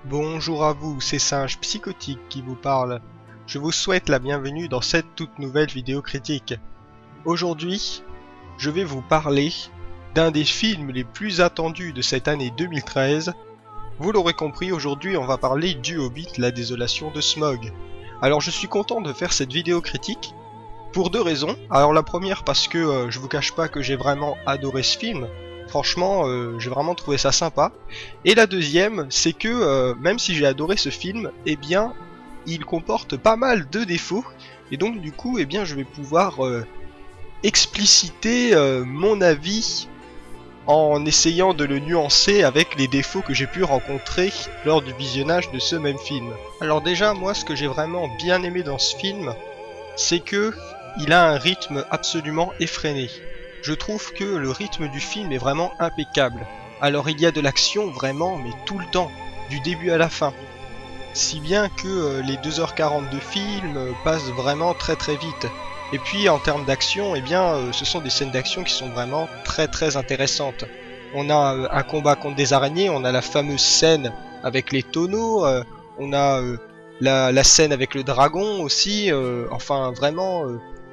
Bonjour à vous, c'est Singe Psychotique qui vous parle. Je vous souhaite la bienvenue dans cette toute nouvelle vidéo critique. Aujourd'hui, je vais vous parler d'un des films les plus attendus de cette année 2013. Vous l'aurez compris, aujourd'hui on va parler du Hobbit, la désolation de Smaug. Alors je suis content de faire cette vidéo critique pour deux raisons. Alors la première parce que je vous cache pas que j'ai vraiment adoré ce film. Franchement, j'ai vraiment trouvé ça sympa. Et la deuxième, c'est que même si j'ai adoré ce film, eh bien, il comporte pas mal de défauts. Et donc du coup, eh bien, je vais pouvoir expliciter mon avis en essayant de le nuancer avec les défauts que j'ai pu rencontrer lors du visionnage de ce même film. Alors déjà, moi, ce que j'ai vraiment bien aimé dans ce film, c'est que il a un rythme absolument effréné. Je trouve que le rythme du film est vraiment impeccable. Alors il y a de l'action vraiment, mais tout le temps, du début à la fin. Si bien que les 2h40 de film passent vraiment très vite. Et puis en termes d'action, eh bien, ce sont des scènes d'action qui sont vraiment très intéressantes. On a un combat contre des araignées, on a la fameuse scène avec les tonneaux, on a la scène avec le dragon aussi, enfin vraiment,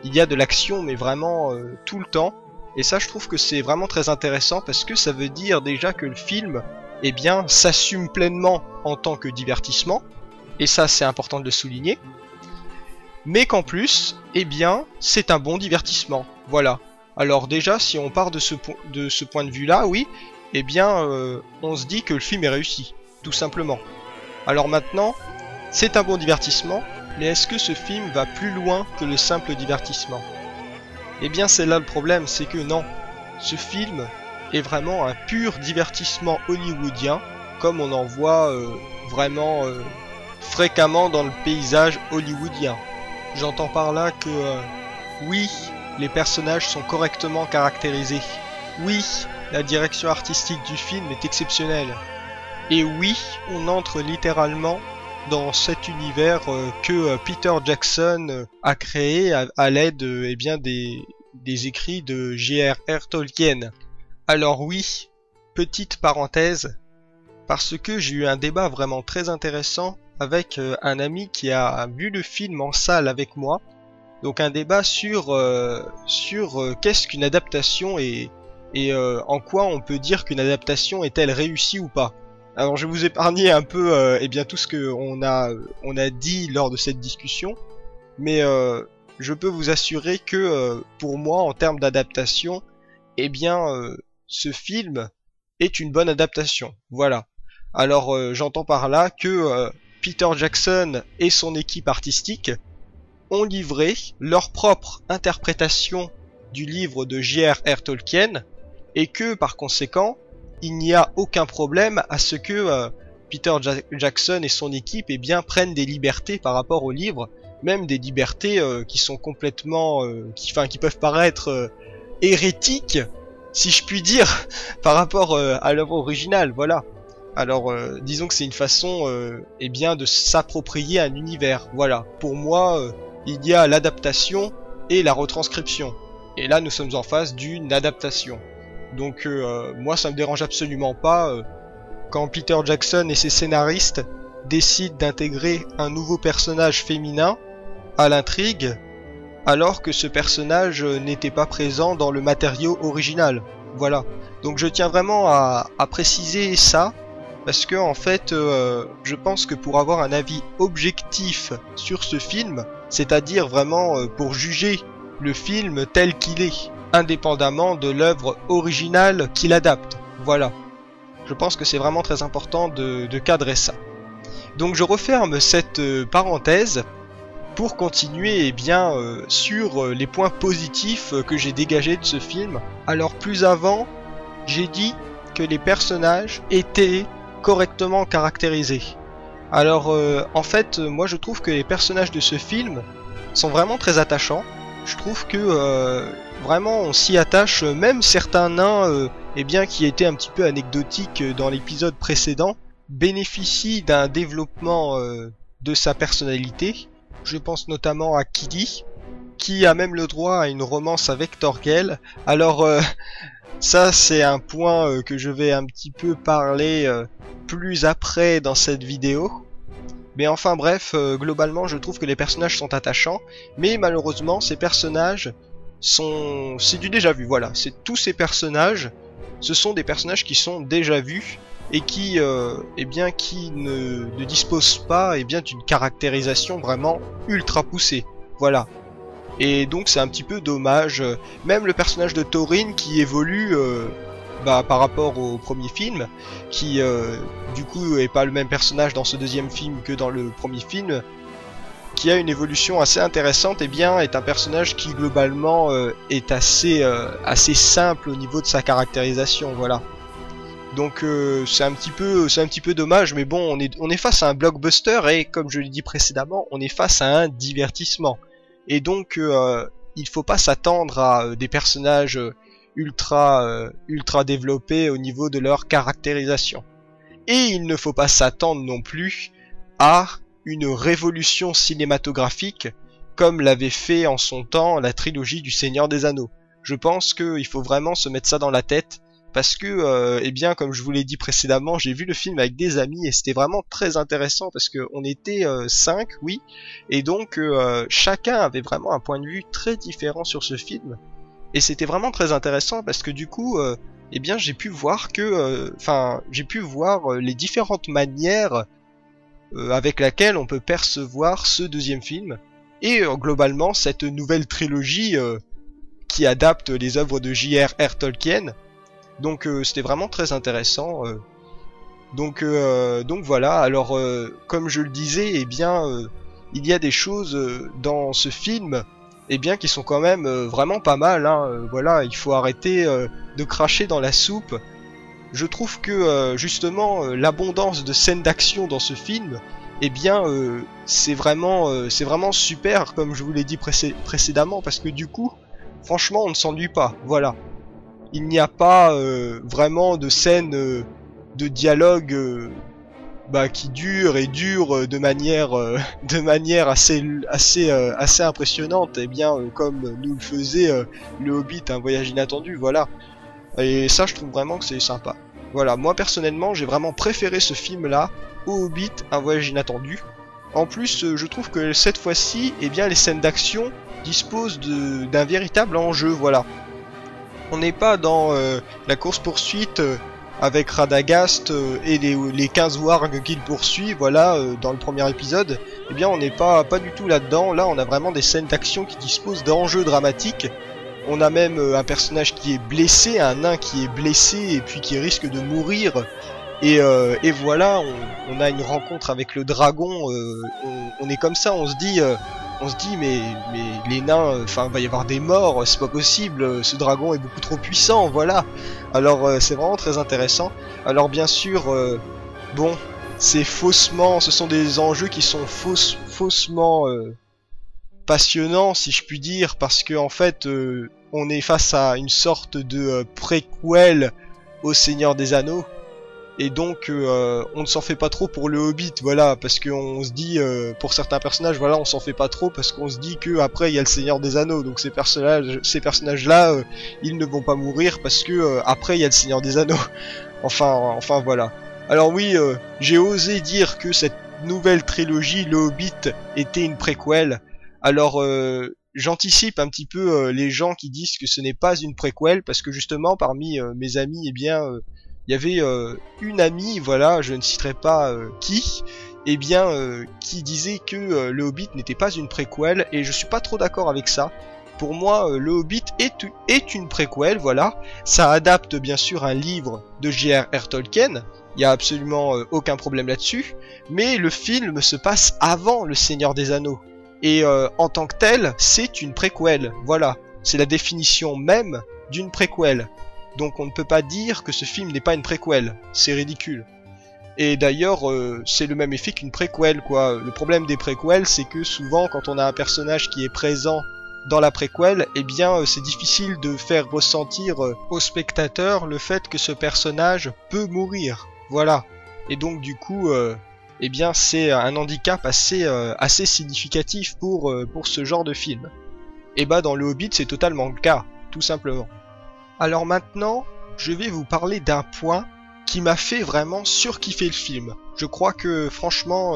il y a de l'action mais vraiment tout le temps. Et ça, je trouve que c'est vraiment très intéressant parce que ça veut dire déjà que le film, eh bien, s'assume pleinement en tant que divertissement. Et ça, c'est important de le souligner. Mais qu'en plus, eh bien, c'est un bon divertissement. Voilà. Alors déjà, si on part de ce point de vue-là, oui, eh bien, on se dit que le film est réussi. Tout simplement. Alors maintenant, c'est un bon divertissement, mais est-ce que ce film va plus loin que le simple divertissement? Eh bien c'est là le problème, c'est que non, ce film est vraiment un pur divertissement hollywoodien, comme on en voit vraiment fréquemment dans le paysage hollywoodien. J'entends par là que oui, les personnages sont correctement caractérisés. Oui, la direction artistique du film est exceptionnelle. Et oui, on entre littéralement dans cet univers que Peter Jackson a créé à l'aide eh bien des écrits de J.R.R. Tolkien. Alors oui, petite parenthèse, parce que j'ai eu un débat vraiment très intéressant avec un ami qui a vu le film en salle avec moi. Donc un débat sur qu'est-ce qu'une adaptation et en quoi on peut dire qu'une adaptation est-elle réussie ou pas. Alors je vais vous épargner un peu eh bien tout ce que on a dit lors de cette discussion, mais je peux vous assurer que pour moi en termes d'adaptation, eh bien ce film est une bonne adaptation. Voilà. Alors j'entends par là que Peter Jackson et son équipe artistique ont livré leur propre interprétation du livre de J.R.R. Tolkien et que par conséquent il n'y a aucun problème à ce que Peter Jackson et son équipe eh bien, prennent des libertés par rapport au livre, même des libertés qui sont complètement, qui peuvent paraître hérétiques, si je puis dire, par rapport à l'œuvre originale, voilà. Alors, disons que c'est une façon, eh bien, de s'approprier un univers, voilà. Pour moi, il y a l'adaptation et la retranscription, et là nous sommes en face d'une adaptation. Donc moi ça me dérange absolument pas quand Peter Jackson et ses scénaristes décident d'intégrer un nouveau personnage féminin à l'intrigue alors que ce personnage n'était pas présent dans le matériau original. Voilà. Donc je tiens vraiment à préciser ça parce que en fait je pense que pour avoir un avis objectif sur ce film, c'est-à-dire vraiment pour juger le film tel qu'il est, indépendamment de l'œuvre originale qu'il adapte. Voilà. Je pense que c'est vraiment très important de cadrer ça. Donc je referme cette parenthèse pour continuer eh bien, sur les points positifs que j'ai dégagés de ce film. Alors plus avant, j'ai dit que les personnages étaient correctement caractérisés. Alors en fait, moi je trouve que les personnages de ce film sont vraiment très attachants. Je trouve que vraiment on s'y attache, même certains nains eh bien, qui étaient un petit peu anecdotiques dans l'épisode précédent bénéficient d'un développement de sa personnalité. Je pense notamment à Kili, qui a même le droit à une romance avec Thorgel. Alors ça c'est un point que je vais un petit peu parler plus après dans cette vidéo. Mais enfin bref, globalement je trouve que les personnages sont attachants, mais malheureusement ces personnages sont... c'est du déjà vu, voilà. Tous ces personnages, ce sont des personnages qui sont déjà vus et qui, eh bien, qui ne disposent pas eh bien, d'une caractérisation vraiment ultra poussée, voilà. Et donc c'est un petit peu dommage, même le personnage de Thorin qui évolue... par rapport au premier film, qui du coup est pas le même personnage dans ce deuxième film que dans le premier film, qui a une évolution assez intéressante, et bien est un personnage qui globalement est assez simple au niveau de sa caractérisation, voilà. Donc c'est un petit peu dommage, mais bon, on est face à un blockbuster et comme je l'ai dit précédemment, on est face à un divertissement. Et donc il faut pas s'attendre à des personnages ultra développés au niveau de leur caractérisation. Et il ne faut pas s'attendre non plus à une révolution cinématographique comme l'avait fait en son temps la trilogie du Seigneur des Anneaux. Je pense qu'il faut vraiment se mettre ça dans la tête parce que, eh bien, comme je vous l'ai dit précédemment, j'ai vu le film avec des amis et c'était vraiment très intéressant parce que on était 5, oui, et donc chacun avait vraiment un point de vue très différent sur ce film. Et c'était vraiment très intéressant parce que du coup, eh bien, j'ai pu voir que, j'ai pu voir les différentes manières avec laquelle on peut percevoir ce deuxième film et globalement cette nouvelle trilogie qui adapte les œuvres de J.R.R. Tolkien. Donc c'était vraiment très intéressant. Donc voilà, alors comme je le disais, eh bien il y a des choses dans ce film eh bien qui sont quand même vraiment pas mal, hein. Voilà, il faut arrêter de cracher dans la soupe. Je trouve que justement l'abondance de scènes d'action dans ce film, eh bien c'est vraiment super comme je vous l'ai dit précédemment, parce que du coup franchement on ne s'ennuie pas, voilà. Il n'y a pas vraiment de scènes de dialogue qui durent et durent de manière assez impressionnante, et bien comme nous le faisait le Hobbit, un voyage inattendu, voilà. Et ça je trouve vraiment que c'est sympa. Voilà, moi personnellement j'ai vraiment préféré ce film là au Hobbit, un voyage inattendu. En plus je trouve que cette fois-ci, eh bien les scènes d'action disposent d'un véritable enjeu, voilà. On n'est pas dans la course-poursuite avec Radagast et les 15 wargs qu'il poursuit, voilà, dans le premier épisode. Eh bien on n'est pas du tout là-dedans. Là on a vraiment des scènes d'action qui disposent d'enjeux dramatiques. On a même un personnage qui est blessé, un nain qui est blessé et puis qui risque de mourir. Et voilà, on a une rencontre avec le dragon. On est comme ça, on se dit mais les nains, enfin va y avoir des morts, c'est pas possible, ce dragon est beaucoup trop puissant, voilà. Alors c'est vraiment très intéressant. Alors bien sûr, bon, ce sont des enjeux qui sont faussement passionnants, si je puis dire, parce que en fait on est face à une sorte de préquel au Seigneur des Anneaux. Et donc on ne s'en fait pas trop pour le Hobbit, voilà, parce qu'on se dit pour certains personnages, voilà, on s'en fait pas trop parce qu'on se dit que après il y a le Seigneur des Anneaux, donc ces personnages là ils ne vont pas mourir parce que après il y a le Seigneur des Anneaux. enfin voilà. Alors oui, j'ai osé dire que cette nouvelle trilogie, le Hobbit, était une préquelle. Alors j'anticipe un petit peu les gens qui disent que ce n'est pas une préquelle, parce que justement parmi mes amis, eh bien il y avait une amie, voilà, je ne citerai pas qui, eh bien, qui disait que le Hobbit n'était pas une préquelle, et je suis pas trop d'accord avec ça. Pour moi, le Hobbit est une préquelle, voilà. Ça adapte bien sûr un livre de J.R.R. Tolkien, il n'y a absolument aucun problème là-dessus, mais le film se passe avant Le Seigneur des Anneaux. Et en tant que tel, c'est une préquelle, voilà. C'est la définition même d'une préquelle. Donc on ne peut pas dire que ce film n'est pas une préquelle, c'est ridicule. Et d'ailleurs, c'est le même effet qu'une préquelle, quoi. Le problème des préquelles, c'est que souvent, quand on a un personnage qui est présent dans la préquelle, eh bien, c'est difficile de faire ressentir au spectateur le fait que ce personnage peut mourir. Voilà. Et donc, du coup, eh bien, c'est un handicap assez significatif pour ce genre de film. Et bah, dans le Hobbit, c'est totalement le cas, tout simplement. Alors maintenant, je vais vous parler d'un point qui m'a fait vraiment surkiffer le film. Je crois que franchement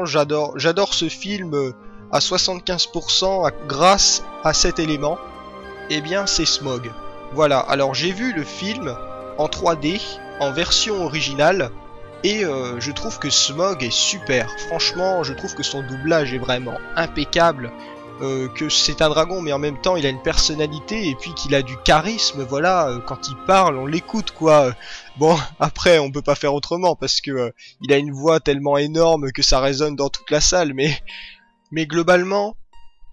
j'adore ce film à 75% grâce à cet élément. Eh bien c'est Smaug. Voilà, alors j'ai vu le film en 3D, en version originale, et je trouve que Smaug est super. Franchement, je trouve que son doublage est vraiment impeccable. Que c'est un dragon mais en même temps il a une personnalité et puis qu'il a du charisme, voilà, quand il parle on l'écoute quoi. Bon après on peut pas faire autrement parce que il a une voix tellement énorme que ça résonne dans toute la salle, mais globalement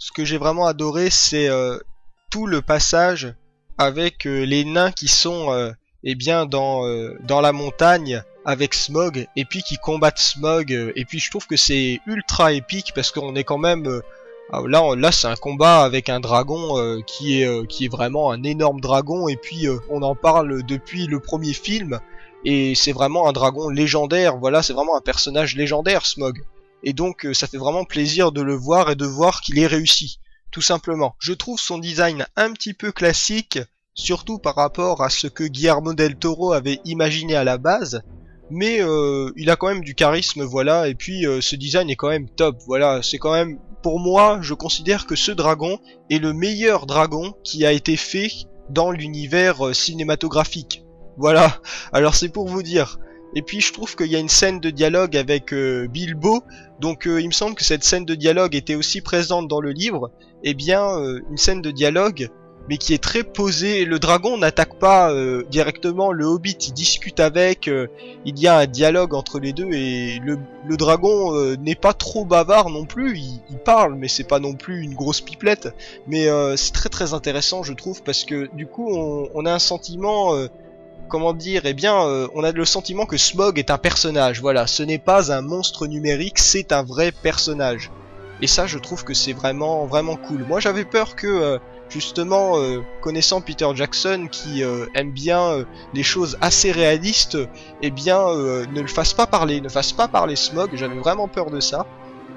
ce que j'ai vraiment adoré c'est tout le passage avec les nains qui sont eh bien dans la montagne avec Smaug et puis qui combattent Smaug, et puis je trouve que c'est ultra épique parce qu'on est quand même là c'est un combat avec un dragon qui est vraiment un énorme dragon, et puis on en parle depuis le premier film et c'est vraiment un dragon légendaire, voilà, c'est vraiment un personnage légendaire Smaug, et donc ça fait vraiment plaisir de le voir et de voir qu'il est réussi, tout simplement. Je trouve son design un petit peu classique, surtout par rapport à ce que Guillermo del Toro avait imaginé à la base, mais il a quand même du charisme, voilà, et puis ce design est quand même top, voilà, c'est quand même, pour moi, je considère que ce dragon est le meilleur dragon qui a été fait dans l'univers cinématographique. Voilà, alors c'est pour vous dire. Et puis je trouve qu'il y a une scène de dialogue avec Bilbo, donc il me semble que cette scène de dialogue était aussi présente dans le livre. Eh bien, une scène de dialogue mais qui est très posé. Le dragon n'attaque pas directement le Hobbit, il discute avec, il y a un dialogue entre les deux, et le dragon n'est pas trop bavard non plus, il parle, mais c'est pas non plus une grosse pipelette, mais c'est très très intéressant je trouve, parce que du coup on a un sentiment... comment dire, eh bien, on a le sentiment que Smaug est un personnage, voilà, ce n'est pas un monstre numérique, c'est un vrai personnage. Et ça, je trouve que c'est vraiment, vraiment cool. Moi, j'avais peur que, justement, connaissant Peter Jackson, qui aime bien les choses assez réalistes, eh bien, ne le fasse pas parler, Smaug, j'avais vraiment peur de ça.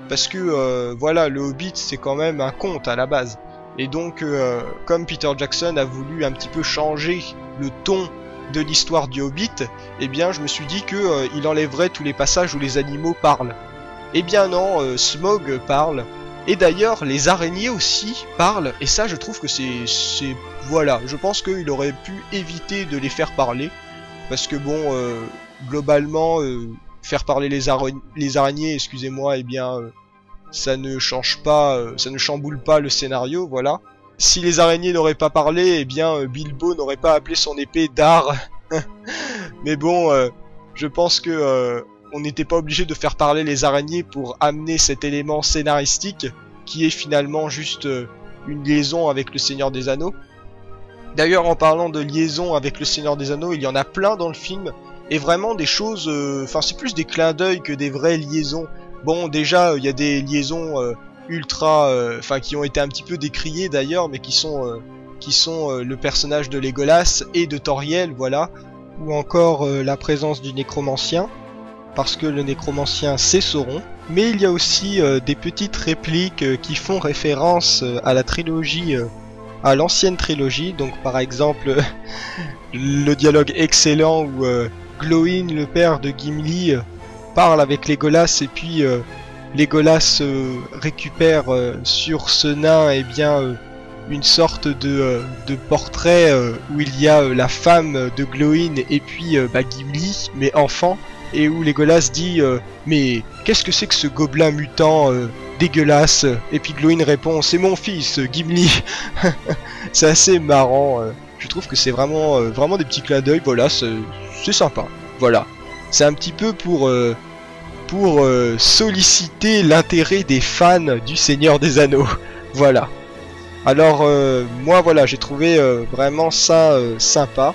Parce que, voilà, le Hobbit, c'est quand même un conte à la base. Et donc, comme Peter Jackson a voulu un petit peu changer le ton de l'histoire du Hobbit, eh bien je me suis dit que il enlèverait tous les passages où les animaux parlent. Eh bien non, Smaug parle, et d'ailleurs les araignées aussi parlent, et ça je trouve que c'est... Voilà, je pense qu'il aurait pu éviter de les faire parler, parce que bon, globalement, faire parler les araignées, excusez-moi, eh bien, ça ne change pas, ça ne chamboule pas le scénario, voilà. Si les araignées n'auraient pas parlé, eh bien Bilbo n'aurait pas appelé son épée Dar. Mais bon, je pense que on n'était pas obligé de faire parler les araignées pour amener cet élément scénaristique qui est finalement juste une liaison avec le Seigneur des Anneaux. D'ailleurs, en parlant de liaison avec le Seigneur des Anneaux, il y en a plein dans le film, et vraiment des choses... Enfin, c'est plus des clins d'œil que des vraies liaisons. Bon, déjà, il y a des liaisons... ultra, enfin qui ont été un petit peu décriés d'ailleurs, mais qui sont le personnage de Legolas et de Toriel, voilà, ou encore la présence du nécromancien, parce que le nécromancien c'est Sauron. Mais il y a aussi des petites répliques qui font référence à la trilogie, à l'ancienne trilogie, donc par exemple le dialogue excellent où Glóin, le père de Gimli, parle avec Legolas, et puis Legolas récupère sur ce nain, eh bien, une sorte de portrait où il y a la femme de Glóin et puis Gimli, mais enfant, et où Legolas dit mais qu'est-ce que c'est que ce gobelin mutant dégueulasse? Et puis Glóin répond c'est mon fils Gimli. C'est assez marrant, je trouve que c'est vraiment, vraiment des petits clins d'œil, voilà, c'est sympa, voilà. C'est un petit peu pour solliciter l'intérêt des fans du Seigneur des Anneaux. Voilà. Alors moi voilà, j'ai trouvé vraiment ça sympa.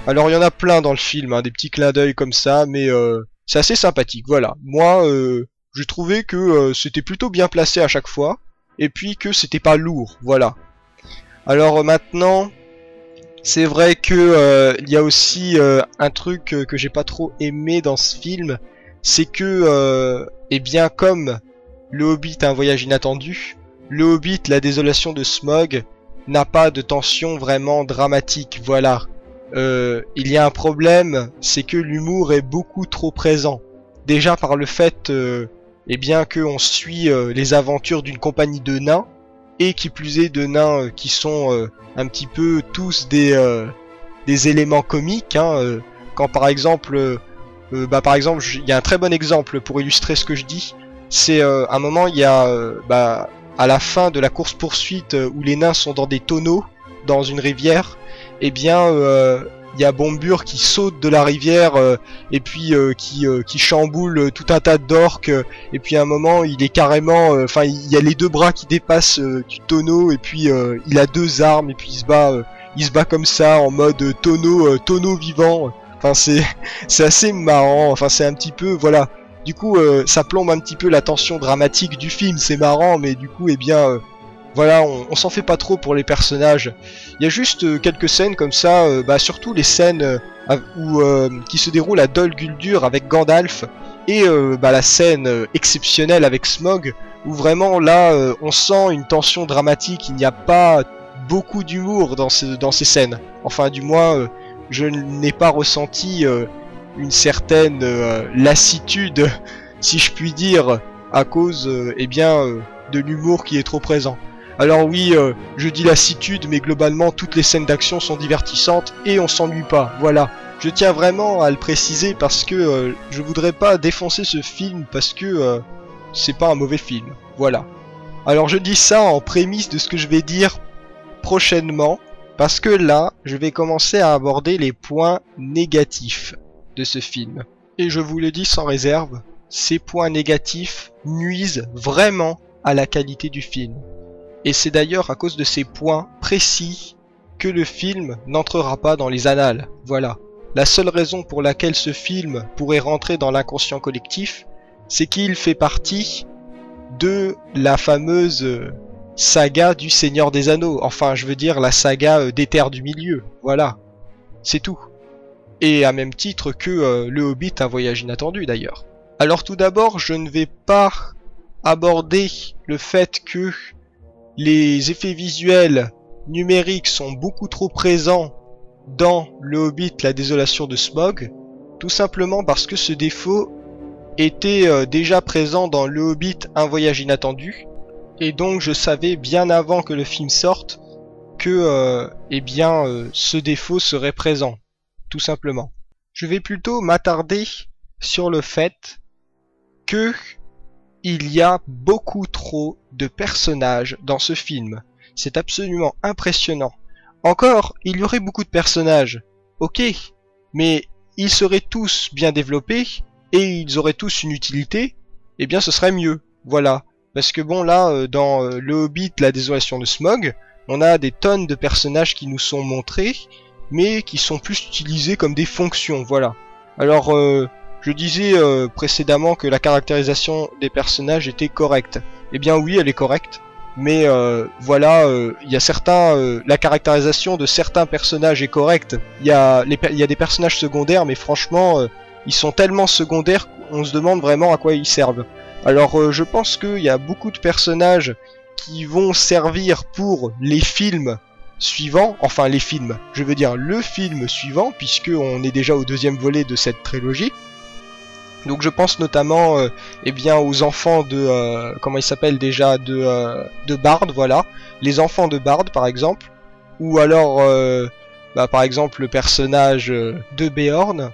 Alors il y en a plein dans le film, hein, des petits clins d'œil comme ça, mais c'est assez sympathique, voilà. Moi j'ai trouvé que c'était plutôt bien placé à chaque fois, et puis que c'était pas lourd, voilà. Alors maintenant, c'est vrai que il y a aussi un truc que j'ai pas trop aimé dans ce film, c'est que, eh bien, comme le Hobbit a un voyage inattendu, le Hobbit, la désolation de Smaug, n'a pas de tension vraiment dramatique, voilà. Il y a un problème, c'est que l'humour est beaucoup trop présent. Déjà par le fait, eh bien, qu'on suit les aventures d'une compagnie de nains, et qui plus est de nains qui sont un petit peu tous des éléments comiques, hein, quand par exemple... par exemple, il y a un très bon exemple pour illustrer ce que je dis. C'est un moment, il y a à la fin de la course poursuite où les nains sont dans des tonneaux dans une rivière. Eh bien, il y a Bombur qui saute de la rivière et puis qui chamboule tout un tas d'orques. Et puis à un moment, il est carrément, enfin, il y a les deux bras qui dépassent du tonneau, et puis il a deux armes, et puis il se bat comme ça en mode tonneau vivant. Enfin c'est assez marrant, enfin c'est un petit peu, voilà. Du coup ça plombe un petit peu la tension dramatique du film, c'est marrant, mais du coup eh bien voilà, on s'en fait pas trop pour les personnages. Il y a juste quelques scènes comme ça, surtout les scènes qui se déroulent à Dol Guldur avec Gandalf, et la scène exceptionnelle avec Smaug, où vraiment là on sent une tension dramatique, il n'y a pas beaucoup d'humour dans ces scènes. Enfin du moins... je n'ai pas ressenti une certaine lassitude, si je puis dire, à cause eh bien, de l'humour qui est trop présent. Alors oui, je dis lassitude, mais globalement toutes les scènes d'action sont divertissantes et on s'ennuie pas, voilà. Je tiens vraiment à le préciser parce que je voudrais pas défoncer ce film parce que c'est pas un mauvais film, voilà. Alors je dis ça en prémisse de ce que je vais dire prochainement. Parce que là, je vais commencer à aborder les points négatifs de ce film. Et je vous le dis sans réserve, ces points négatifs nuisent vraiment à la qualité du film. Et c'est d'ailleurs à cause de ces points précis que le film n'entrera pas dans les annales. Voilà. La seule raison pour laquelle ce film pourrait rentrer dans l'inconscient collectif, c'est qu'il fait partie de la fameuse saga du Seigneur des Anneaux. Enfin, je veux dire la saga des Terres du Milieu. Voilà. C'est tout. Et à même titre que Le Hobbit, un voyage inattendu d'ailleurs. Alors tout d'abord, je ne vais pas aborder le fait que les effets visuels numériques sont beaucoup trop présents dans Le Hobbit, la désolation de Smaug, tout simplement parce que ce défaut était déjà présent dans Le Hobbit, un voyage inattendu, et donc je savais bien avant que le film sorte que ce défaut serait présent, tout simplement. Je vais plutôt m'attarder sur le fait que il y a beaucoup trop de personnages dans ce film. C'est absolument impressionnant. Encore, il y aurait beaucoup de personnages, ok, mais ils seraient tous bien développés et ils auraient tous une utilité, eh bien ce serait mieux, voilà. Parce que bon là, dans Le Hobbit, la désolation de Smaug, on a des tonnes de personnages qui nous sont montrés, mais qui sont plus utilisés comme des fonctions, voilà. Alors, je disais précédemment que la caractérisation des personnages était correcte. Eh bien oui, elle est correcte. Mais voilà, il y a certains, la caractérisation de certains personnages est correcte. Il y a des personnages secondaires, mais franchement, ils sont tellement secondaires qu'on se demande vraiment à quoi ils servent. Alors je pense qu'il y a beaucoup de personnages qui vont servir pour les films suivants, enfin les films, je veux dire le film suivant, puisque on est déjà au deuxième volet de cette trilogie. Donc je pense notamment eh bien aux enfants de comment ils s'appellent déjà de Bard, voilà, les enfants de Bard par exemple, ou alors par exemple le personnage de Beorn.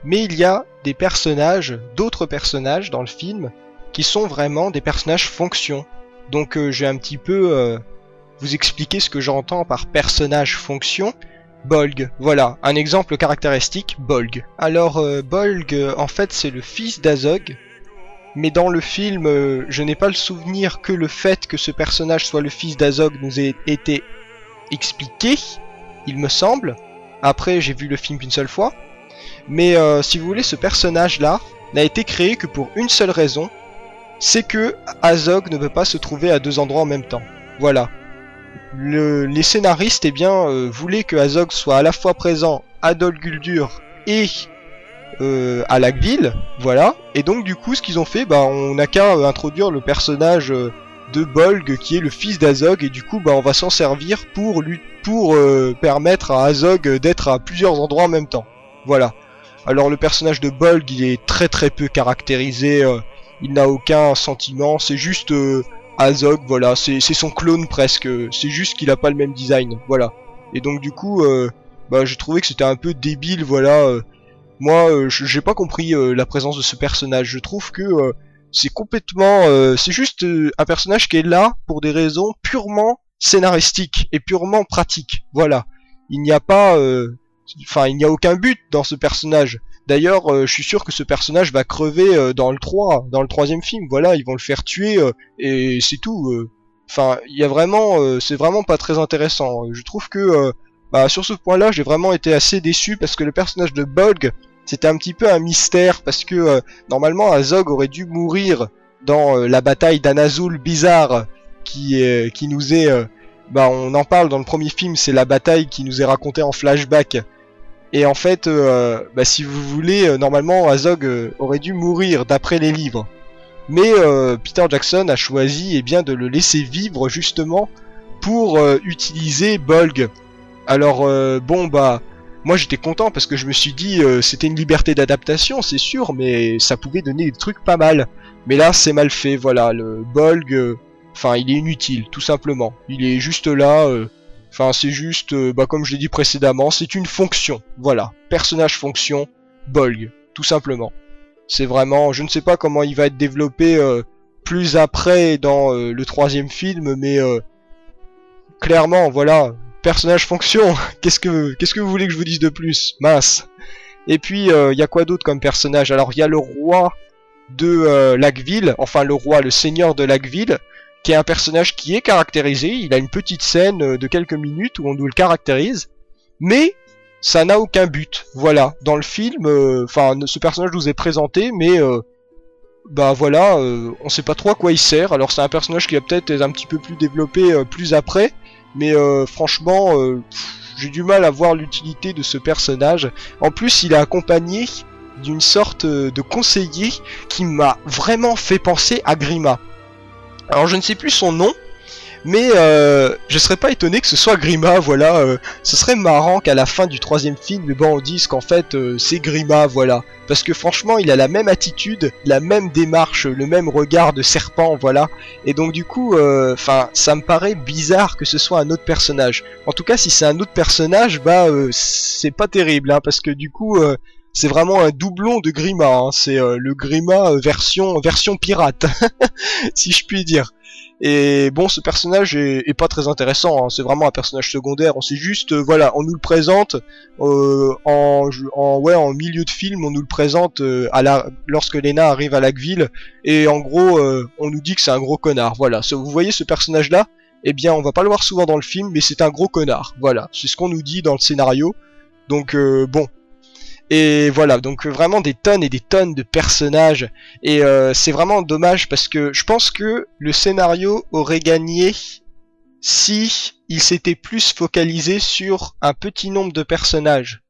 Mais il y a des personnages, d'autres personnages dans le film qui sont vraiment des personnages fonction. Donc je vais un petit peu vous expliquer ce que j'entends par personnage fonction. Bolg, voilà, un exemple caractéristique, Bolg. Alors Bolg, en fait c'est le fils d'Azog, mais dans le film, je n'ai pas le souvenir que le fait que ce personnage soit le fils d'Azog nous ait été expliqué, il me semble. Après j'ai vu le film qu'une seule fois, mais si vous voulez, ce personnage-là n'a été créé que pour une seule raison, c'est que Azog ne peut pas se trouver à deux endroits en même temps. Voilà. Les scénaristes voulaient que Azog soit à la fois présent à Dol Guldur et à Lac-Ville, voilà. Et donc du coup ce qu'ils ont fait, on n'a qu'à introduire le personnage de Bolg qui est le fils d'Azog, et du coup on va s'en servir pour permettre à Azog d'être à plusieurs endroits en même temps. Voilà. Alors le personnage de Bolg, il est très peu caractérisé, il n'a aucun sentiment, c'est juste Azog, voilà, c'est son clone presque, c'est juste qu'il a pas le même design, voilà. Et donc du coup, j'ai trouvé que c'était un peu débile, voilà. Moi, j'ai pas compris la présence de ce personnage. Je trouve que c'est complètement, c'est juste un personnage qui est là pour des raisons purement scénaristiques et purement pratiques, voilà. Il n'y a pas, il n'y a aucun but dans ce personnage. D'ailleurs, je suis sûr que ce personnage va crever dans le 3, dans le troisième film. Voilà, ils vont le faire tuer et c'est tout. Enfin, il y a vraiment, c'est vraiment pas très intéressant. Je trouve que, sur ce point-là, j'ai vraiment été assez déçu parce que le personnage de Bolg, c'était un petit peu un mystère parce que normalement Azog aurait dû mourir dans la bataille d'Anazul bizarre qui nous est, on en parle dans le premier film, c'est la bataille qui nous est racontée en flashback. Et en fait, si vous voulez, normalement Azog aurait dû mourir d'après les livres. Mais Peter Jackson a choisi de le laisser vivre justement pour utiliser Bolg. Alors moi j'étais content parce que je me suis dit c'était une liberté d'adaptation, c'est sûr, mais ça pouvait donner des trucs pas mal. Mais là c'est mal fait, voilà, le Bolg, il est inutile, tout simplement. Il est juste là... c'est juste, comme je l'ai dit précédemment, c'est une fonction, voilà. Personnage fonction, Bolg, tout simplement. C'est vraiment, je ne sais pas comment il va être développé plus après dans le troisième film, mais clairement, voilà, personnage fonction. Qu'est-ce que vous voulez que je vous dise de plus? Mince. Et puis, il y a quoi d'autre comme personnage? Alors, il y a le roi de Lackville, enfin le roi, le seigneur de Lackville, qui est un personnage qui est caractérisé. Il a une petite scène de quelques minutes où on nous le caractérise, mais ça n'a aucun but. Voilà, dans le film, enfin, ce personnage nous est présenté, mais bah voilà, on sait pas trop à quoi il sert. Alors c'est un personnage qui va peut-être être un petit peu plus développé plus après, mais franchement, j'ai du mal à voir l'utilité de ce personnage. En plus, il est accompagné d'une sorte de conseiller qui m'a vraiment fait penser à Grima. Alors je ne sais plus son nom, mais je serais pas étonné que ce soit Grima, voilà. Ce serait marrant qu'à la fin du 3e film, eh ben, on dise qu'en fait c'est Grima, voilà. Parce que franchement, il a la même attitude, la même démarche, le même regard de serpent, voilà. Et donc du coup, enfin, ça me paraît bizarre que ce soit un autre personnage. En tout cas, si c'est un autre personnage, bah c'est pas terrible, hein, parce que du coup, c'est vraiment un doublon de Grima. Hein. C'est le Grima version pirate, si je puis dire. Et bon, ce personnage est pas très intéressant, hein. C'est vraiment un personnage secondaire. On sait juste, voilà, on nous le présente en milieu de film, on nous le présente lorsque Lena arrive à Lackville, et en gros, on nous dit que c'est un gros connard. Voilà, vous voyez ce personnage-là, eh bien, on va pas le voir souvent dans le film, mais c'est un gros connard. Voilà, c'est ce qu'on nous dit dans le scénario. Donc bon. Et voilà, donc vraiment des tonnes et des tonnes de personnages. Et c'est vraiment dommage parce que je pense que le scénario aurait gagné si il s'était plus focalisé sur un petit nombre de personnages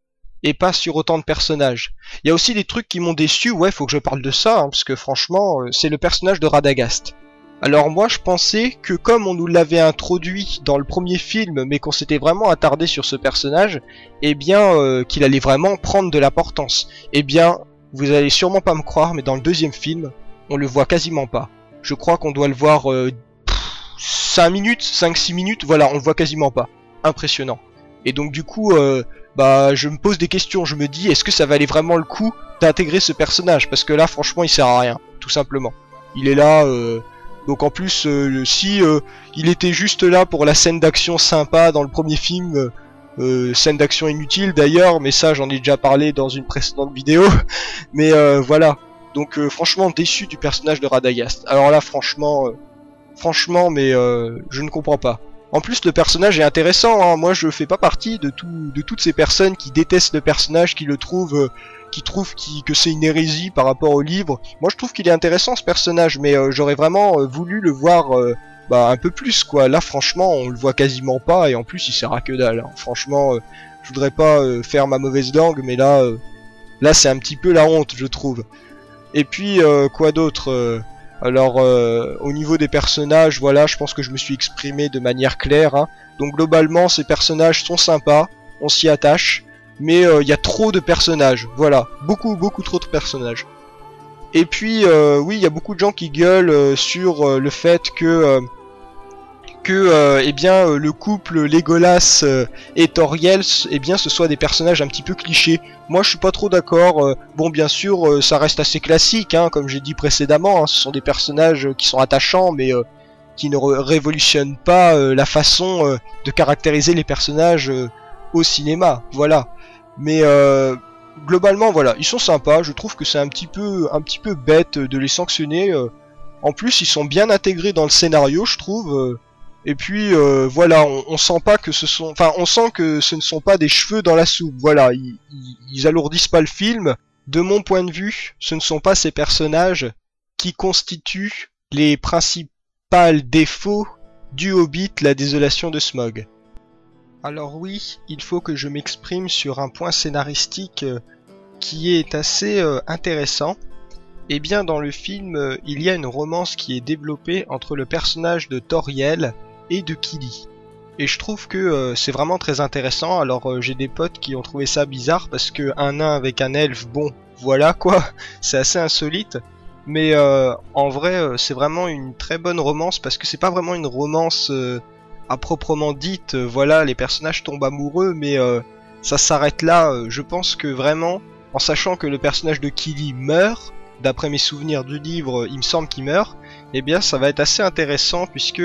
et pas sur autant de personnages. Il y a aussi des trucs qui m'ont déçu, ouais, faut que je parle de ça, hein, parce que franchement, c'est le personnage de Radagast. Alors moi je pensais que comme on nous l'avait introduit dans le premier film, mais qu'on s'était vraiment attardé sur ce personnage, eh bien qu'il allait vraiment prendre de l'importance. Eh bien, vous allez sûrement pas me croire, mais dans le 2e film, on le voit quasiment pas. Je crois qu'on doit le voir 5 minutes, 5-6 minutes, voilà, on le voit quasiment pas. Impressionnant. Et donc du coup, bah je me pose des questions, je me dis, est-ce que ça valait vraiment le coup d'intégrer ce personnage? Parce que là, franchement, il sert à rien, tout simplement. Il est là... Donc en plus, si il était juste là pour la scène d'action sympa dans le premier film, scène d'action inutile d'ailleurs, mais ça j'en ai déjà parlé dans une précédente vidéo, mais voilà. Donc franchement déçu du personnage de Radagast. Alors là franchement, mais je ne comprends pas. En plus le personnage est intéressant, hein. Moi je fais pas partie de toutes ces personnes qui détestent le personnage, qui le trouvent... que c'est une hérésie par rapport au livre. Moi je trouve qu'il est intéressant ce personnage, mais j'aurais vraiment voulu le voir un peu plus quoi. Là franchement on le voit quasiment pas, et en plus il sert à que dalle, hein. Franchement je voudrais pas faire ma mauvaise langue, mais là c'est un petit peu la honte je trouve. Et puis quoi d'autre alors au niveau des personnages, voilà, je pense que je me suis exprimé de manière claire, hein. Donc globalement ces personnages sont sympas, on s'y attache, mais il y a trop de personnages, voilà, beaucoup trop de personnages. Et puis oui, il y a beaucoup de gens qui gueulent sur le fait que le couple Legolas et Tauriel, eh bien ce soit des personnages un petit peu clichés. Moi je suis pas trop d'accord. Bon bien sûr ça reste assez classique, hein, comme j'ai dit précédemment, hein, ce sont des personnages qui sont attachants, mais qui ne révolutionnent pas la façon de caractériser les personnages au cinéma, voilà. Mais globalement voilà, ils sont sympas, je trouve que c'est un petit peu bête de les sanctionner. En plus ils sont bien intégrés dans le scénario je trouve, et puis voilà, on sent pas que ce sont... Enfin on sent que ce ne sont pas des cheveux dans la soupe, voilà, ils alourdissent pas le film. De mon point de vue, ce ne sont pas ces personnages qui constituent les principaux défauts du Hobbit, la désolation de Smaug. Alors oui, il faut que je m'exprime sur un point scénaristique qui est assez intéressant. Eh bien dans le film, il y a une romance qui est développée entre le personnage de Tauriel et de Kili. Et je trouve que c'est vraiment très intéressant. Alors j'ai des potes qui ont trouvé ça bizarre parce que un nain avec un elfe, bon, voilà quoi, c'est assez insolite. Mais en vrai, c'est vraiment une très bonne romance parce que c'est pas vraiment une romance à proprement dite. Voilà, les personnages tombent amoureux, mais ça s'arrête là. Je pense que vraiment, en sachant que le personnage de Kili meurt, d'après mes souvenirs du livre, il me semble qu'il meurt, eh bien ça va être assez intéressant puisque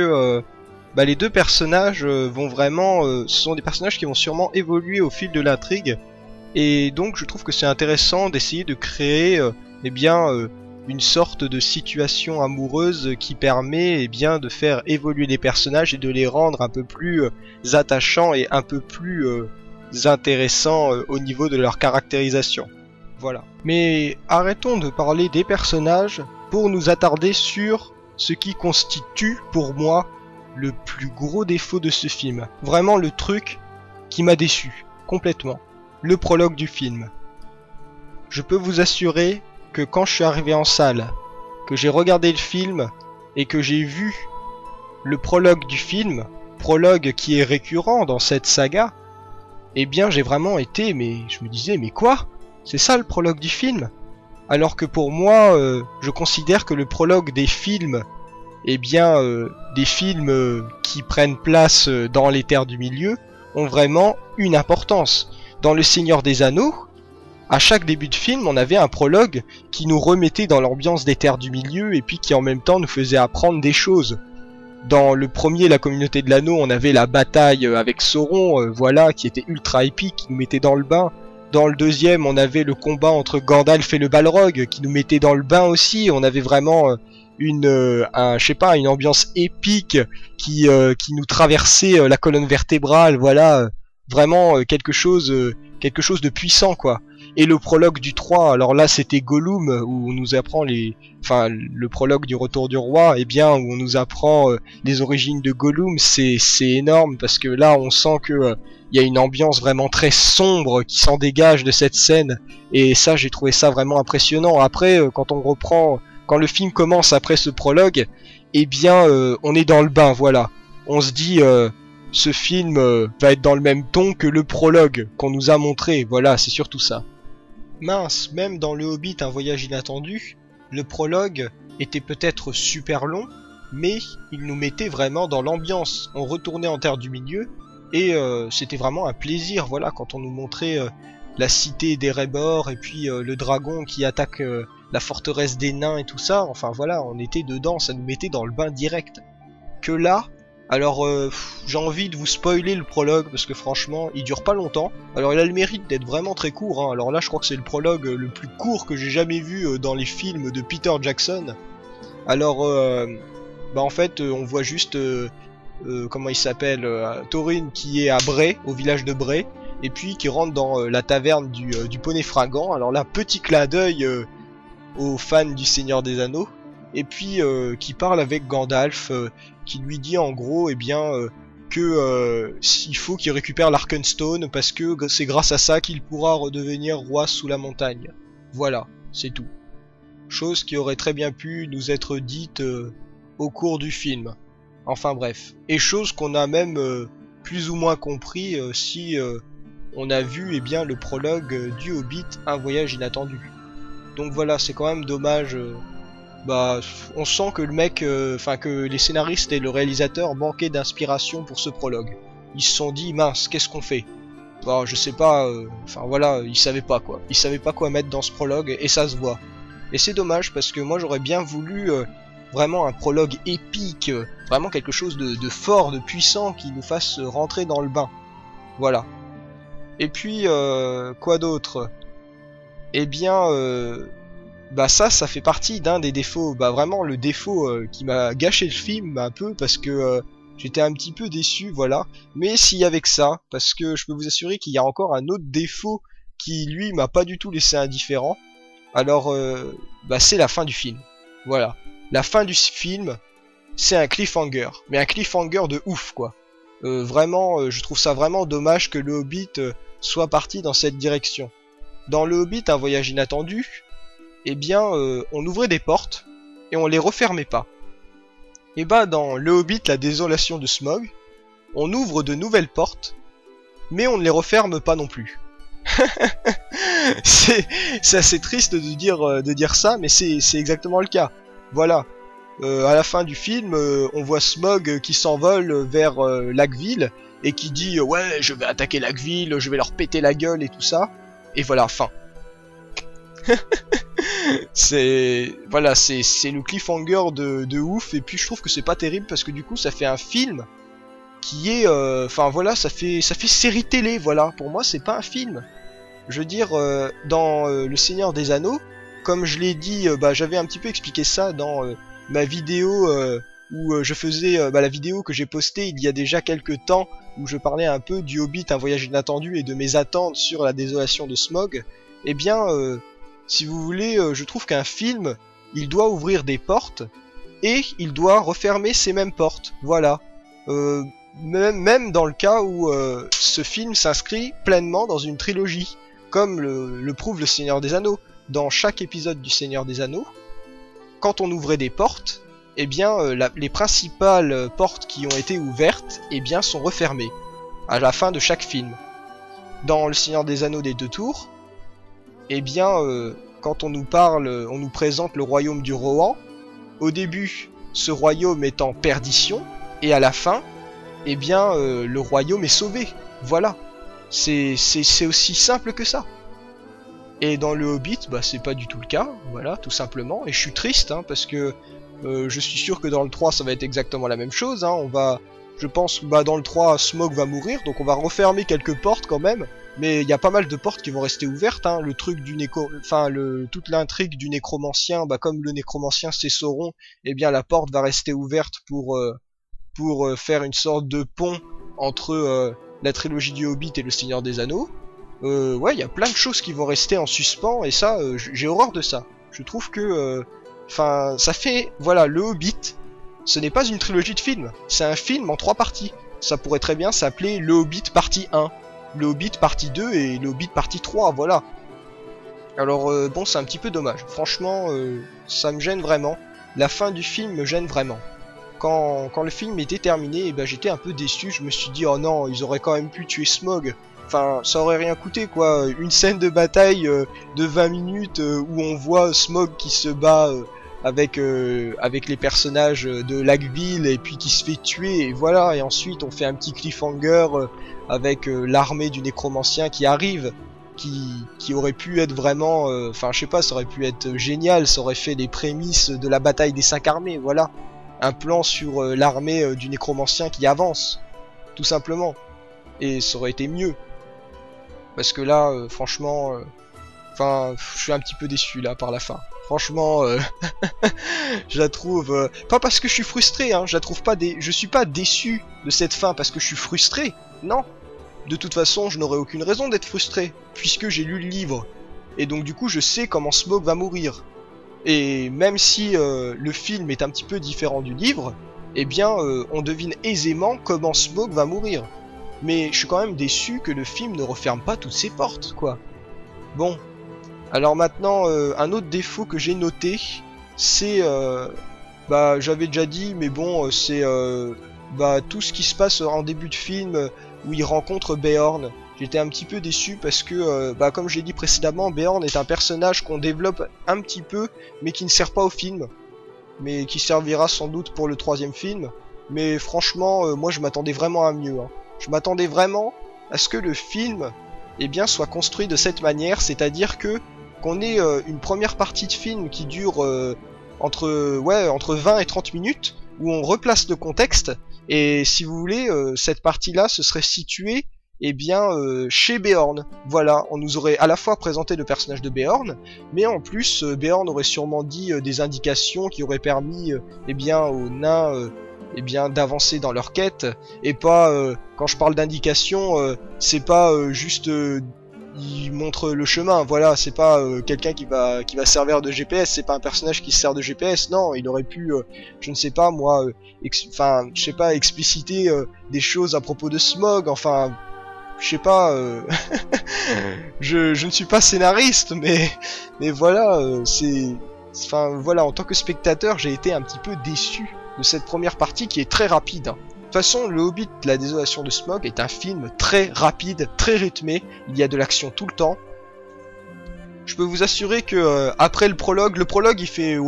bah, les deux personnages vont vraiment... ce sont des personnages qui vont sûrement évoluer au fil de l'intrigue. Et donc je trouve que c'est intéressant d'essayer de créer eh bien, une sorte de situation amoureuse qui permet eh bien, de faire évoluer les personnages et de les rendre un peu plus attachants et un peu plus intéressants au niveau de leur caractérisation. Voilà. Mais arrêtons de parler des personnages pour nous attarder sur ce qui constitue pour moi le plus gros défaut de ce film. Vraiment le truc qui m'a déçu complètement. Le prologue du film. Je peux vous assurer que quand je suis arrivé en salle, que j'ai regardé le film et que j'ai vu le prologue du film, prologue qui est récurrent dans cette saga, eh bien j'ai vraiment été, mais je me disais, mais quoi? C'est ça le prologue du film? Alors que pour moi, je considère que le prologue des films, eh bien des films qui prennent place dans les terres du milieu, ont vraiment une importance. Dans Le Seigneur des Anneaux, à chaque début de film, on avait un prologue qui nous remettait dans l'ambiance des terres du milieu et puis qui en même temps nous faisait apprendre des choses. Dans le premier, La Communauté de l'Anneau, on avait la bataille avec Sauron, voilà, qui était ultra épique, qui nous mettait dans le bain. Dans le deuxième, on avait le combat entre Gandalf et le Balrog, qui nous mettait dans le bain aussi. On avait vraiment une ambiance épique qui nous traversait la colonne vertébrale, voilà. Vraiment quelque chose de puissant quoi. Et le prologue du 3, alors là c'était Gollum où on nous apprend le prologue du Retour du Roi, et bien où on nous apprend les origines de Gollum, c'est énorme parce que là on sent que y a une ambiance vraiment très sombre qui s'en dégage de cette scène et ça j'ai trouvé ça vraiment impressionnant. Après quand le film commence après ce prologue, et bien on est dans le bain, voilà. On se dit ce film va être dans le même ton que le prologue qu'on nous a montré, voilà, c'est surtout ça. Mince, même dans Le Hobbit, un voyage inattendu, le prologue était peut-être super long, mais il nous mettait vraiment dans l'ambiance. On retournait en Terre du Milieu, et c'était vraiment un plaisir, voilà, quand on nous montrait la cité d'Erebor, et puis le dragon qui attaque la forteresse des nains et tout ça, enfin voilà, on était dedans, ça nous mettait dans le bain direct. Que là, alors j'ai envie de vous spoiler le prologue parce que franchement il dure pas longtemps. Alors il a le mérite d'être vraiment très court hein. Alors là je crois que c'est le prologue le plus court que j'ai jamais vu dans les films de Peter Jackson. Alors en fait on voit juste comment il s'appelle, Thorin qui est à Bray, au village de Bray, et puis qui rentre dans la taverne du Poney Fringant. Alors là petit clin d'œil aux fans du Seigneur des Anneaux. Et puis qui parle avec Gandalf, qui lui dit en gros il faut qu'il récupère l'Arkenstone parce que c'est grâce à ça qu'il pourra redevenir roi sous la montagne. Voilà, c'est tout. Chose qui aurait très bien pu nous être dite au cours du film. Enfin bref. Et chose qu'on a même plus ou moins compris si on a vu le prologue du Hobbit, un voyage inattendu. Donc voilà, c'est quand même dommage. On sent que le mec, que les scénaristes et le réalisateur manquaient d'inspiration pour ce prologue. Ils se sont dit, mince, qu'est-ce qu'on fait? Je sais pas, ils savaient pas quoi. Ils savaient pas quoi mettre dans ce prologue, et ça se voit. Et c'est dommage, parce que moi j'aurais bien voulu vraiment un prologue épique, vraiment quelque chose de fort, de puissant, qui nous fasse rentrer dans le bain. Voilà. Et puis, quoi d'autre? Eh bien... ça fait partie d'un des défauts, vraiment le défaut qui m'a gâché le film un peu parce que j'étais un petit peu déçu, voilà. Mais s'il y avait que ça, parce que je peux vous assurer qu'il y a encore un autre défaut qui lui m'a pas du tout laissé indifférent. Alors c'est la fin du film, voilà. La fin du film, c'est un cliffhanger, mais un cliffhanger de ouf quoi. Vraiment, je trouve ça vraiment dommage que le Hobbit soit parti dans cette direction. Dans le Hobbit, un voyage inattendu, on ouvrait des portes et on les refermait pas. Et dans Le Hobbit, la désolation de Smaug, on ouvre de nouvelles portes, mais on ne les referme pas non plus. C'est assez triste de dire ça, mais c'est exactement le cas. Voilà. À la fin du film, on voit Smaug qui s'envole vers Lackville et qui dit ouais, je vais attaquer Lackville, je vais leur péter la gueule et tout ça. Et voilà, fin. C'est le cliffhanger de ouf, et puis je trouve que c'est pas terrible parce que du coup ça fait un film qui est, enfin voilà, ça fait série télé, voilà. Pour moi, c'est pas un film. Je veux dire, dans Le Seigneur des Anneaux, comme je l'ai dit, j'avais un petit peu expliqué ça dans ma vidéo où je faisais la vidéo que j'ai postée il y a déjà quelques temps, où je parlais un peu du Hobbit, un voyage inattendu, et de mes attentes sur la désolation de Smaug. Eh bien, si vous voulez, je trouve qu'un film, il doit ouvrir des portes, et il doit refermer ces mêmes portes, voilà. Même dans le cas où ce film s'inscrit pleinement dans une trilogie, comme le prouve Le Seigneur des Anneaux. Dans chaque épisode du Seigneur des Anneaux, quand on ouvrait des portes, eh bien les principales portes qui ont été ouvertes, eh bien sont refermées à la fin de chaque film. Dans Le Seigneur des Anneaux des Deux Tours, eh bien quand on nous parle, on nous présente le royaume du Rohan. Au début, ce royaume est en perdition, et à la fin, eh bien le royaume est sauvé. Voilà. C'est aussi simple que ça. Et dans le Hobbit, c'est pas du tout le cas, voilà, tout simplement. Et je suis triste, hein, parce que je suis sûr que dans le 3, ça va être exactement la même chose. Hein. Je pense, dans le 3, Smaug va mourir, donc on va refermer quelques portes quand même. Mais il y a pas mal de portes qui vont rester ouvertes. Hein. Le truc du toute l'intrigue du nécromancien, comme le nécromancien c'est Sauron, eh bien la porte va rester ouverte pour faire une sorte de pont entre la trilogie du Hobbit et le Seigneur des Anneaux. Ouais, il y a plein de choses qui vont rester en suspens, et ça, j'ai horreur de ça. Je trouve que, ça fait, voilà, le Hobbit, ce n'est pas une trilogie de films, c'est un film en 3 parties. Ça pourrait très bien s'appeler Le Hobbit partie 1, Le Hobbit partie 2 et Le Hobbit partie 3, voilà. Alors, bon, c'est un petit peu dommage. Franchement, ça me gêne vraiment. La fin du film me gêne vraiment. Quand le film était terminé, j'étais un peu déçu, je me suis dit, oh non, ils auraient quand même pu tuer Smaug. Enfin, ça aurait rien coûté, quoi. Une scène de bataille de 20 minutes où on voit Smaug qui se bat avec les personnages de Lackville et puis qui se fait tuer, et voilà. Et ensuite, on fait un petit cliffhanger avec l'armée du nécromancien qui arrive, qui aurait pu être vraiment... Enfin, je sais pas, ça aurait pu être génial, ça aurait fait les prémices de la bataille des 5 armées, voilà. Un plan sur l'armée du nécromancien qui avance, tout simplement. Et ça aurait été mieux. Parce que là, franchement, je suis un petit peu déçu là par la fin. Franchement, je la trouve pas parce que je suis frustré, hein. Je la trouve pas je suis pas déçu de cette fin parce que je suis frustré. Non. De toute façon, je n'aurais aucune raison d'être frustré puisque j'ai lu le livre. Et donc du coup, je sais comment Smaug va mourir. Et même si le film est un petit peu différent du livre, eh bien, on devine aisément comment Smaug va mourir. Mais je suis quand même déçu que le film ne referme pas toutes ses portes, quoi. Bon. Alors maintenant, un autre défaut que j'ai noté, c'est... j'avais déjà dit, mais bon, c'est... tout ce qui se passe en début de film, où il rencontre Beorn. J'étais un petit peu déçu parce que, comme je l'ai dit précédemment, Beorn est un personnage qu'on développe un petit peu, mais qui ne sert pas au film. Mais qui servira sans doute pour le 3e film. Mais franchement, moi je m'attendais vraiment à mieux, hein. Je m'attendais vraiment à ce que le film soit construit de cette manière, c'est-à-dire qu'on ait une première partie de film qui dure entre 20 et 30 minutes, où on replace le contexte, et si vous voulez, cette partie-là se serait située chez Beorn. Voilà, on nous aurait à la fois présenté le personnage de Beorn, mais en plus, Beorn aurait sûrement dit des indications qui auraient permis aux nains d'avancer dans leur quête, et pas quand je parle d'indication, c'est pas juste il montre le chemin, voilà, c'est pas quelqu'un qui va servir de GPS, c'est pas un personnage qui se sert de GPS, non, il aurait pu je ne sais pas moi expliciter des choses à propos de Smaug, enfin je sais pas je ne suis pas scénariste, mais voilà, voilà, en tant que spectateur, j'ai été un petit peu déçu de cette première partie qui est très rapide. De toute façon, le Hobbit, la désolation de Smaug est un film très rapide, très rythmé, il y a de l'action tout le temps. Je peux vous assurer que après le prologue il fait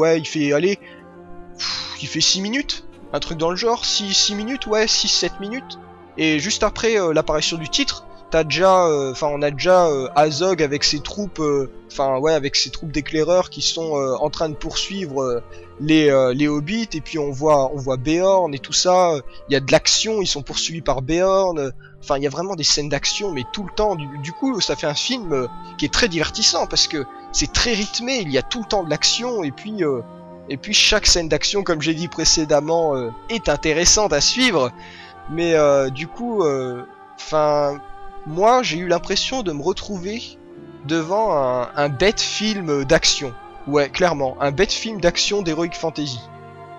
6 minutes, un truc dans le genre, 6 minutes, ouais, 6-7 minutes. Et juste après l'apparition du titre, t'as déjà, on a déjà Azog avec ses troupes, avec ses troupes d'éclaireurs qui sont en train de poursuivre les hobbits, et puis on voit Beorn et tout ça. Il y a de l'action, ils sont poursuivis par Beorn. Enfin, il y a vraiment des scènes d'action, mais tout le temps. Du coup, ça fait un film qui est très divertissant parce que c'est très rythmé. Il y a tout le temps de l'action, et puis chaque scène d'action, comme j'ai dit précédemment, est intéressante à suivre. Mais du coup, moi, j'ai eu l'impression de me retrouver devant un bête film d'action. Ouais, clairement, un bête film d'action d'Heroic Fantasy.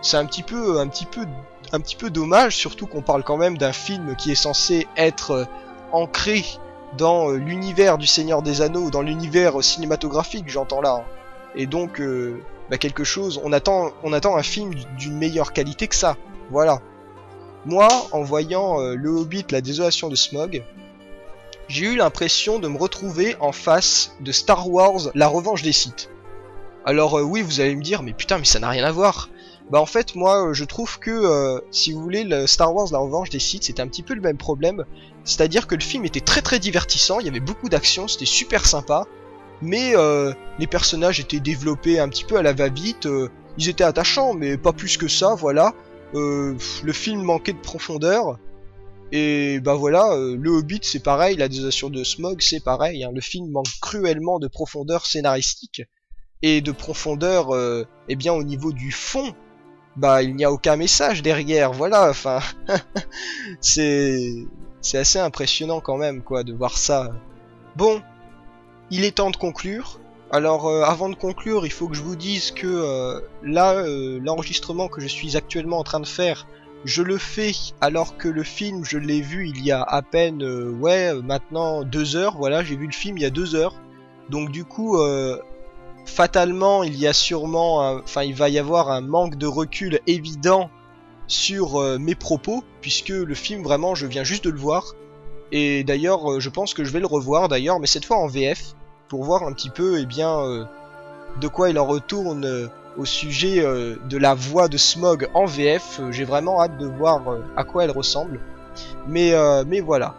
C'est un petit peu dommage, surtout qu'on parle quand même d'un film qui est censé être ancré dans l'univers du Seigneur des Anneaux, dans l'univers cinématographique, j'entends là. Et donc, quelque chose, on attend un film d'une meilleure qualité que ça. Voilà. Moi, en voyant Le Hobbit, la désolation de Smaug, j'ai eu l'impression de me retrouver en face de Star Wars, la revanche des Sith. Alors oui, vous allez me dire, mais putain, mais ça n'a rien à voir. Bah en fait, moi, je trouve que, si vous voulez, le Star Wars, la revanche des Sith, c'était un petit peu le même problème. C'est-à-dire que le film était très très divertissant, il y avait beaucoup d'action, c'était super sympa. Mais les personnages étaient développés un petit peu à la va-vite, ils étaient attachants, mais pas plus que ça, voilà. Le film manquait de profondeur. Et bah voilà, le Hobbit c'est pareil, la désolation de Smaug c'est pareil, hein. Le film manque cruellement de profondeur scénaristique et de profondeur, eh bien au niveau du fond, bah il n'y a aucun message derrière, voilà, enfin, c'est assez impressionnant quand même quoi de voir ça. Bon, il est temps de conclure. Alors avant de conclure, il faut que je vous dise que l'enregistrement que je suis actuellement en train de faire, je le fais alors que le film, je l'ai vu il y a à peine, maintenant 2 heures, voilà, j'ai vu le film il y a 2 heures. Donc du coup, fatalement, il y a sûrement, il va y avoir un manque de recul évident sur mes propos, puisque le film, vraiment, je viens juste de le voir. Et d'ailleurs, je pense que je vais le revoir d'ailleurs, mais cette fois en VF, pour voir un petit peu, eh bien, de quoi il en retourne au sujet de la voix de Smaug en VF. J'ai vraiment hâte de voir à quoi elle ressemble. Mais voilà.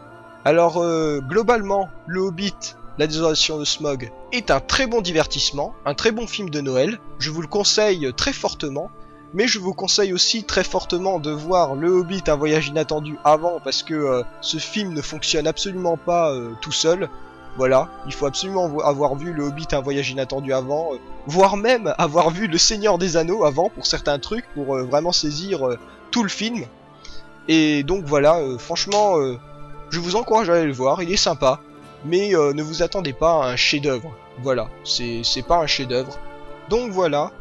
Alors globalement, Le Hobbit, la désolation de Smaug est un très bon divertissement, un très bon film de Noël. Je vous le conseille très fortement. Mais je vous conseille aussi très fortement de voir Le Hobbit, un voyage inattendu avant, parce que ce film ne fonctionne absolument pas tout seul. Voilà, il faut absolument avoir vu Le Hobbit, un voyage inattendu avant, voire même avoir vu Le Seigneur des Anneaux avant pour certains trucs, pour vraiment saisir tout le film. Et donc voilà, franchement, je vous encourage à aller le voir, il est sympa, mais ne vous attendez pas à un chef-d'œuvre. Voilà, c'est pas un chef-d'œuvre. Donc voilà,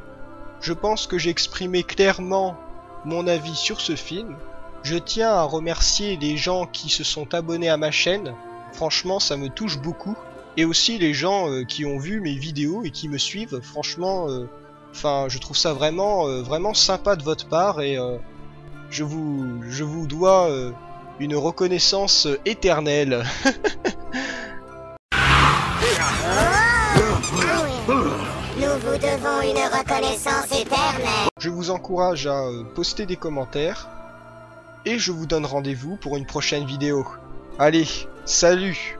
je pense que j'ai exprimé clairement mon avis sur ce film. Je tiens à remercier les gens qui se sont abonnés à ma chaîne. Franchement, ça me touche beaucoup. Et aussi les gens qui ont vu mes vidéos et qui me suivent. Franchement, je trouve ça vraiment sympa de votre part. Et je vous dois une reconnaissance éternelle. Nous vous devons une reconnaissance éternelle. Je vous encourage à poster des commentaires. Et je vous donne rendez-vous pour une prochaine vidéo. Allez, salut!